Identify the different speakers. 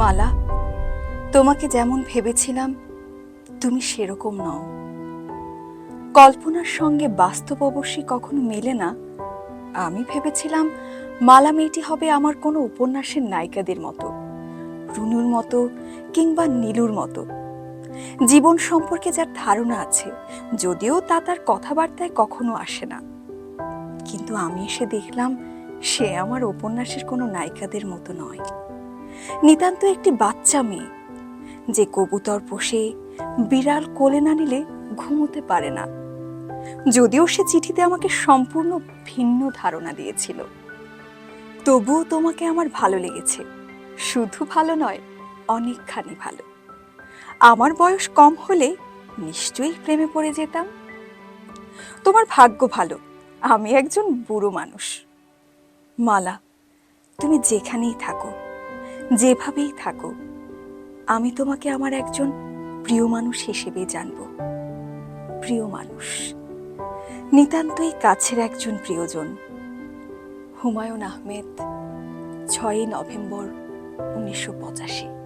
Speaker 1: মালা, তোমাকে যেমন ভেবেছিলাম তুমি সেরকম নও। কল্পনার সঙ্গে বাস্তব অবশ্যই কখনো মেলে না। আমি ভেবেছিলাম মালা মেয়েটি হবে আমার কোনো উপন্যাসের নায়িকাদের মতো, রুনুর মতো কিংবা নীলুর মতো, জীবন সম্পর্কে যার ধারণা আছে, যদিও তা তার কথাবার্তায় কখনো আসে না। কিন্তু আমি এসে দেখলাম সে আমার উপন্যাসের কোনো নায়িকাদের মতো নয়। নিতান্ত একটি বাচ্চা মেয়ে, যে কবুতর পোষে, বিড়াল কোলে না নিলে ঘুমোতে পারে না। যদিও সে চিঠিতে আমাকে সম্পূর্ণ ভিন্ন ধারণা দিয়েছিল, তবুও তোমাকে আমার ভালো লেগেছে। শুধু ভালো নয়, অনেকখানি ভালো। আমার বয়স কম হলে নিশ্চয়ই প্রেমে পড়ে যেতাম। তোমার ভাগ্য ভালো, আমি একজন বুড়ো মানুষ। মালা, তুমি যেখানেই থাকো, যেভাবেই থাকো, আমি তোমাকে আমার একজন প্রিয় মানুষ হিসেবেই জানব। প্রিয় মানুষ, নিতান্তই কাছের একজন প্রিয়জন। হুমায়ুন আহমেদ, 6ই নভেম্বর, 1985।